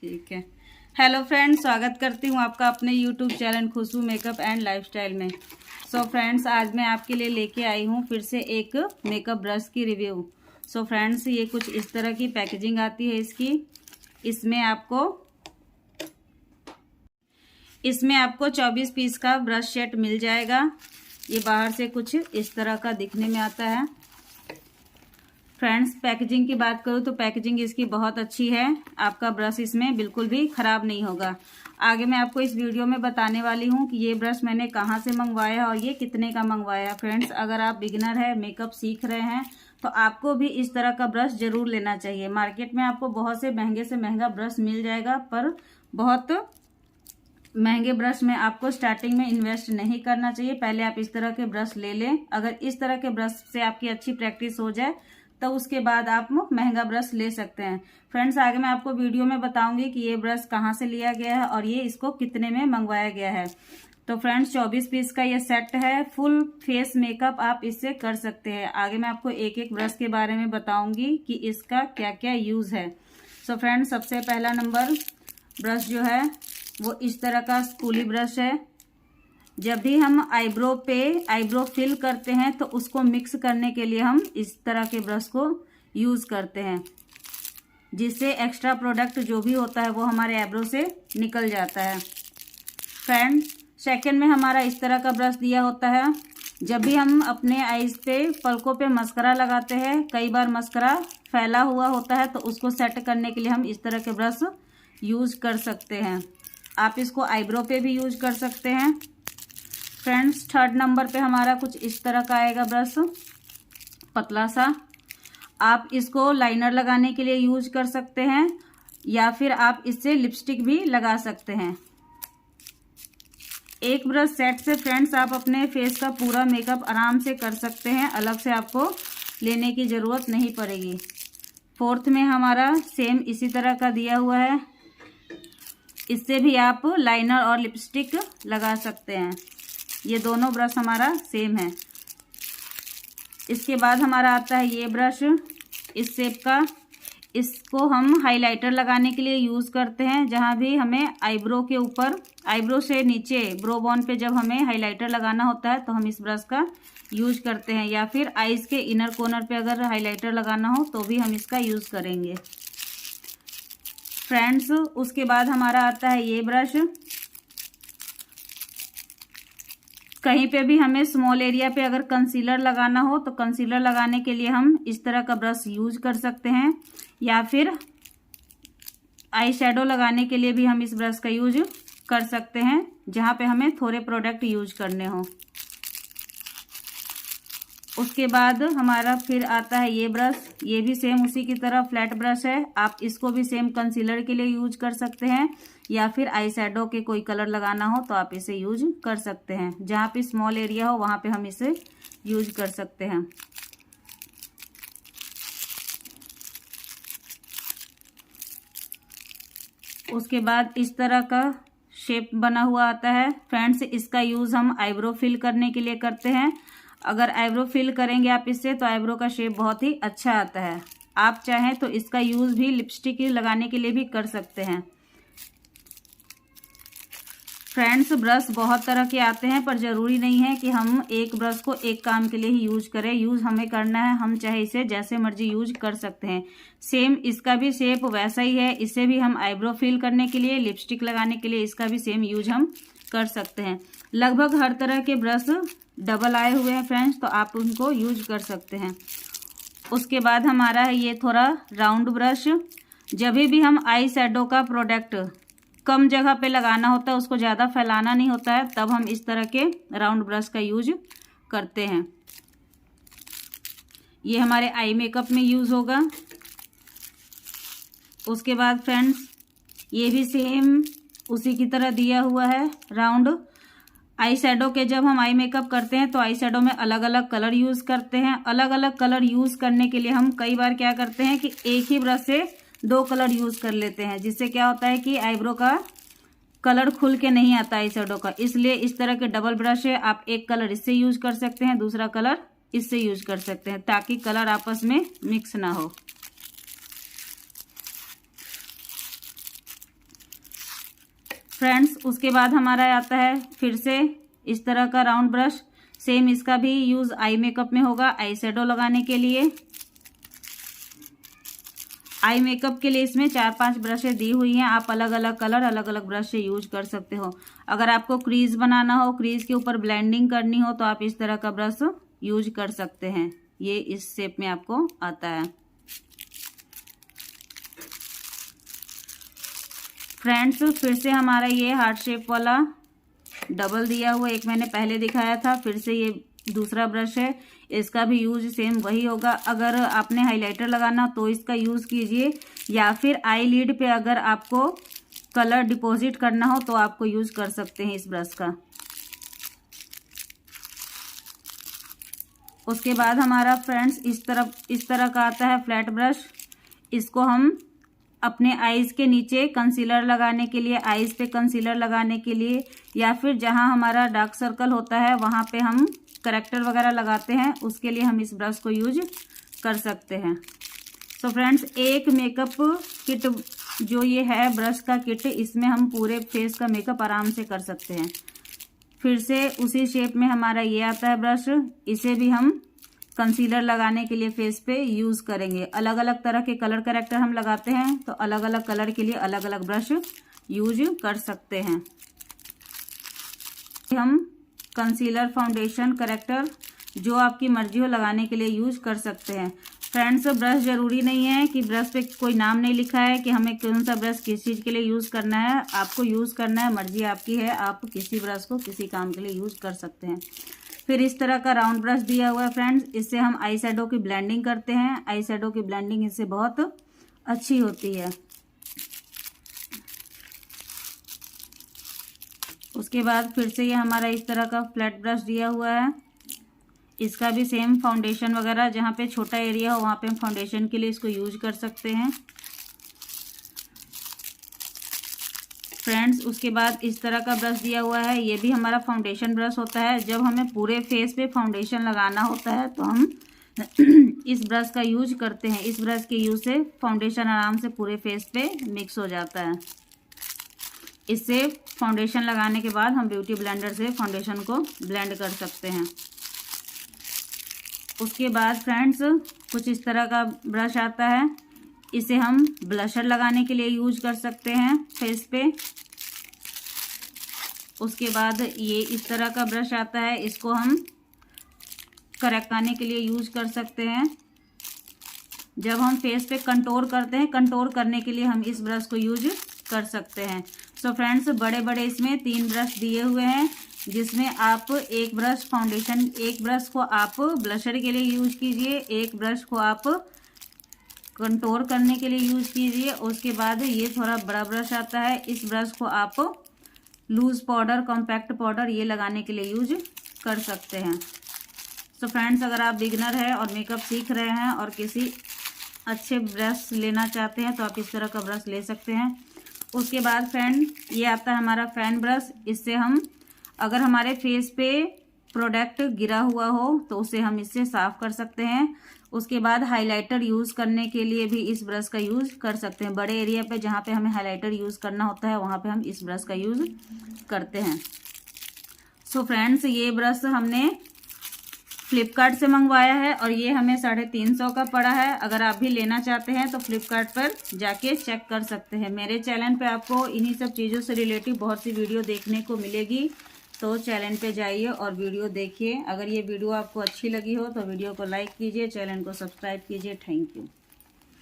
ठीक है। Hello friends, स्वागत करती हूँ आपका अपने YouTube channel Khushboo makeup and lifestyle में। फ्रेंड्स, आज मैं आपके लिए लेके आई हूँ फिर से एक मेकअप ब्रश की रिव्यू। फ्रेंड्स, ये कुछ इस तरह की पैकेजिंग आती है इसकी। इसमें आपको 24 पीस का ब्रश सेट मिल जाएगा। ये बाहर से कुछ इस तरह का दिखने में आता है। फ्रेंड्स, पैकेजिंग की बात करूँ तो पैकेजिंग इसकी बहुत अच्छी है। आपका ब्रश इसमें बिल्कुल भी खराब नहीं होगा। आगे मैं आपको इस वीडियो में बताने वाली हूँ कि ये ब्रश मैंने कहाँ से मंगवाया और ये कितने का मंगवाया। फ्रेंड्स, अगर आप बिगिनर है, मेकअप सीख रहे हैं, तो आपको भी इस तरह का ब्रश जरूर लेना चाहिए। मार्केट में आपको बहुत से महंगा ब्रश मिल जाएगा, पर बहुत महंगे ब्रश में आपको स्टार्टिंग में इन्वेस्ट नहीं करना चाहिए। पहले आप इस तरह के ब्रश ले लें। अगर इस तरह के ब्रश से आपकी अच्छी प्रैक्टिस हो जाए तो उसके बाद आप महंगा ब्रश ले सकते हैं। फ्रेंड्स, आगे मैं आपको वीडियो में बताऊंगी कि ये ब्रश कहाँ से लिया गया है और ये इसको कितने में मंगवाया गया है। तो फ्रेंड्स, 24 पीस का ये सेट है। फुल फेस मेकअप आप इससे कर सकते हैं। आगे मैं आपको एक एक ब्रश के बारे में बताऊंगी कि इसका क्या क्या यूज है। फ्रेंड्स, सबसे पहला नंबर ब्रश जो है वो इस तरह का स्पूली ब्रश है। जब भी हम आईब्रो फिल करते हैं तो उसको मिक्स करने के लिए हम इस तरह के ब्रश को यूज करते हैं, जिससे एक्स्ट्रा प्रोडक्ट जो भी होता है वो हमारे आईब्रो से निकल जाता है। फ्रेंड्स, सेकंड में हमारा इस तरह का ब्रश दिया होता है। जब भी हम अपने आईज पे पलकों पे मस्करा लगाते हैं, कई बार मस्करा फैला हुआ होता है, तो उसको सेट करने के लिए हम इस तरह के ब्रश यूज कर सकते हैं। आप इसको आईब्रो पे भी यूज कर सकते हैं। फ्रेंड्स, थर्ड नंबर पे हमारा कुछ इस तरह का आएगा ब्रश, पतला सा। आप इसको लाइनर लगाने के लिए यूज कर सकते हैं या फिर आप इससे लिपस्टिक भी लगा सकते हैं। एक ब्रश सेट से फ्रेंड्स आप अपने फेस का पूरा मेकअप आराम से कर सकते हैं। अलग से आपको लेने की जरूरत नहीं पड़ेगी। फोर्थ में हमारा सेम इसी तरह का दिया हुआ है। इससे भी आप लाइनर और लिपस्टिक लगा सकते हैं। ये दोनों ब्रश हमारा सेम है। इसके बाद हमारा आता है ये ब्रश इस शेप का। इसको हम हाइलाइटर लगाने के लिए यूज करते हैं। जहाँ भी हमें आईब्रो के ऊपर, आईब्रो से नीचे ब्रो बोन पे जब हमें हाइलाइटर लगाना होता है तो हम इस ब्रश का यूज करते हैं, या फिर आईज के इनर कॉर्नर पे अगर हाइलाइटर लगाना हो तो भी हम इसका यूज करेंगे। फ्रेंड्स, उसके बाद हमारा आता है ये ब्रश। कहीं पे भी हमें स्मॉल एरिया पे अगर कंसीलर लगाना हो तो कंसीलर लगाने के लिए हम इस तरह का ब्रश यूज कर सकते हैं, या फिर आई शैडो लगाने के लिए भी हम इस ब्रश का यूज कर सकते हैं, जहाँ पे हमें थोड़े प्रोडक्ट यूज करने हो। उसके बाद हमारा फिर आता है ये ब्रश। ये भी सेम उसी की तरह फ्लैट ब्रश है। आप इसको भी सेम कंसीलर के लिए यूज कर सकते हैं, या फिर आई शैडो के कोई कलर लगाना हो तो आप इसे यूज कर सकते हैं। जहाँ पे स्मॉल एरिया हो वहाँ पे हम इसे यूज कर सकते हैं। उसके बाद इस तरह का शेप बना हुआ आता है। फ्रेंड्स, इसका यूज हम आईब्रो फिल करने के लिए करते हैं। अगर आईब्रो फिल करेंगे आप इससे तो आईब्रो का शेप बहुत ही अच्छा आता है। आप चाहें तो इसका यूज भी लिपस्टिक लगाने के लिए भी कर सकते हैं। फ्रेंड्स, ब्रश बहुत तरह के आते हैं, पर जरूरी नहीं है कि हम एक ब्रश को एक काम के लिए ही यूज करें। यूज हमें करना है, हम चाहे इसे जैसे मर्जी यूज कर सकते हैं। सेम इसका भी शेप वैसा ही है। इसे भी हम आईब्रो फिल करने के लिए, लिपस्टिक लगाने के लिए इसका भी सेम यूज हम कर सकते हैं। लगभग हर तरह के ब्रश डबल आए हुए हैं फ्रेंड्स, तो आप उनको यूज कर सकते हैं। उसके बाद हमारा है ये थोड़ा राउंड ब्रश। जब भी हम आई शैडो का प्रोडक्ट कम जगह पे लगाना होता है, उसको ज़्यादा फैलाना नहीं होता है, तब हम इस तरह के राउंड ब्रश का यूज करते हैं। ये हमारे आई मेकअप में यूज होगा। उसके बाद फ्रेंड्स, ये भी सेम उसी की तरह दिया हुआ है राउंड। आई शैडो के जब हम आई मेकअप करते हैं तो आई शैडो में अलग अलग कलर यूज करते हैं। अलग अलग कलर यूज करने के लिए हम कई बार क्या करते हैं कि एक ही ब्रश से 2 कलर यूज कर लेते हैं, जिससे क्या होता है कि आईब्रो का कलर खुल के नहीं आता आई शैडो का। इसलिए इस तरह के डबल ब्रश है। आप एक कलर इससे यूज कर सकते हैं, दूसरा कलर इससे यूज कर सकते हैं, ताकि कलर आपस में मिक्स ना हो। फ्रेंड्स उसके बाद हमारा आता है फिर से इस तरह का राउंड ब्रश। सेम इसका भी यूज आई मेकअप में होगा, आई शेडो लगाने के लिए। आई मेकअप के लिए इसमें 4-5 ब्रशें दी हुई हैं। आप अलग अलग कलर अलग अलग ब्रश से यूज कर सकते हो। अगर आपको क्रीज बनाना हो, क्रीज के ऊपर ब्लेंडिंग करनी हो, तो आप इस तरह का ब्रश यूज कर सकते हैं। ये इस शेप में आपको आता है। फ्रेंड्स फिर से हमारा ये हार्ट शेप वाला डबल दिया हुआ, एक मैंने पहले दिखाया था, फिर से ये दूसरा ब्रश है। इसका भी यूज सेम वही होगा। अगर आपने हाइलाइटर लगाना तो इसका यूज कीजिए, या फिर आई लिड पे अगर आपको कलर डिपॉजिट करना हो तो आपको यूज कर सकते हैं इस ब्रश का। उसके बाद हमारा फ्रेंड्स इस तरह का आता है फ्लैट ब्रश। इसको हम अपने आईज के नीचे कंसीलर लगाने के लिए, आईज पे कंसीलर लगाने के लिए, या फिर जहां हमारा डार्क सर्कल होता है वहां पे हम करेक्टर वगैरह लगाते हैं, उसके लिए हम इस ब्रश को यूज कर सकते हैं। तो फ्रेंड्स एक मेकअप किट जो ये है ब्रश का किट, इसमें हम पूरे फेस का मेकअप आराम से कर सकते हैं। फिर से उसी शेप में हमारा ये आता है ब्रश। इसे भी हम कंसीलर लगाने के लिए फेस पे यूज करेंगे। अलग अलग तरह के कलर करेक्टर हम लगाते हैं, तो अलग अलग कलर के लिए अलग अलग ब्रश यूज कर सकते हैं। हम कंसीलर, फाउंडेशन, करेक्टर जो आपकी मर्जी हो लगाने के लिए यूज कर सकते हैं। फ्रेंड्स ब्रश जरूरी नहीं है कि ब्रश पे कोई नाम नहीं लिखा है कि हमें कौन सा ब्रश किस चीज़ के लिए यूज़ करना है। आपको यूज़ करना है, मर्जी आपकी है, आप किसी ब्रश को किसी काम के लिए यूज़ कर सकते हैं। फिर इस तरह का राउंड ब्रश दिया हुआ है फ्रेंड्स, इससे हम आई शेडो की ब्लेंडिंग करते हैं। आई शेडो की ब्लेंडिंग इससे बहुत अच्छी होती है। उसके बाद फिर से ये हमारा इस तरह का फ्लैट ब्रश दिया हुआ है। इसका भी सेम फाउंडेशन वगैरह जहाँ पे छोटा एरिया हो वहाँ पे हम फाउंडेशन के लिए इसको यूज कर सकते हैं। फ्रेंड्स उसके बाद इस तरह का ब्रश दिया हुआ है, ये भी हमारा फाउंडेशन ब्रश होता है। जब हमें पूरे फेस पे फाउंडेशन लगाना होता है तो हम इस ब्रश का यूज करते हैं। इस ब्रश के यूज से फाउंडेशन आराम से पूरे फेस पे मिक्स हो जाता है। इससे फाउंडेशन लगाने के बाद हम ब्यूटी ब्लेंडर से फाउंडेशन को ब्लेंड कर सकते हैं। उसके बाद फ्रेंड्स कुछ इस तरह का ब्रश आता है, इसे हम ब्लशर लगाने के लिए यूज कर सकते हैं फेस पे। उसके बाद ये इस तरह का ब्रश आता है, इसको हम करकाने के लिए यूज कर सकते हैं। जब हम फेस पे कंटूर करते हैं, कंटूर करने के लिए हम इस ब्रश को यूज कर सकते हैं। सो फ्रेंड्स बड़े बड़े इसमें 3 ब्रश दिए हुए हैं, जिसमें आप एक ब्रश फाउंडेशन, एक ब्रश को आप ब्लशर के लिए यूज कीजिए, एक ब्रश को आप कंटूर करने के लिए यूज कीजिए। उसके बाद ये थोड़ा बड़ा ब्रश आता है, इस ब्रश को आप लूज पाउडर, कॉम्पैक्ट पाउडर ये लगाने के लिए यूज कर सकते हैं। सो फ्रेंड्स अगर आप बिगिनर हैं और मेकअप सीख रहे हैं और किसी अच्छे ब्रश लेना चाहते हैं तो आप इस तरह का ब्रश ले सकते हैं। उसके बाद फ्रेंड ये आता है हमारा फैन ब्रश। इससे हम अगर हमारे फेस पे प्रोडक्ट गिरा हुआ हो तो उसे हम इससे साफ कर सकते हैं। उसके बाद हाइलाइटर यूज करने के लिए भी इस ब्रश का यूज कर सकते हैं। बड़े एरिया पे जहाँ पे हमें हाइलाइटर यूज करना होता है वहाँ पे हम इस ब्रश का यूज करते हैं। सो फ्रेंड्स ये ब्रश हमने फ्लिपकार्ट से मंगवाया है और ये हमें 350 का पड़ा है। अगर आप भी लेना चाहते हैं तो फ्लिपकार्ट पर जाके चेक कर सकते हैं। मेरे चैनल पे आपको इन्हीं सब चीज़ों से रिलेटिव बहुत सी वीडियो देखने को मिलेगी, तो चैनल पे जाइए और वीडियो देखिए। अगर ये वीडियो आपको अच्छी लगी हो तो वीडियो को लाइक कीजिए, चैनल को सब्सक्राइब कीजिए। Thank you.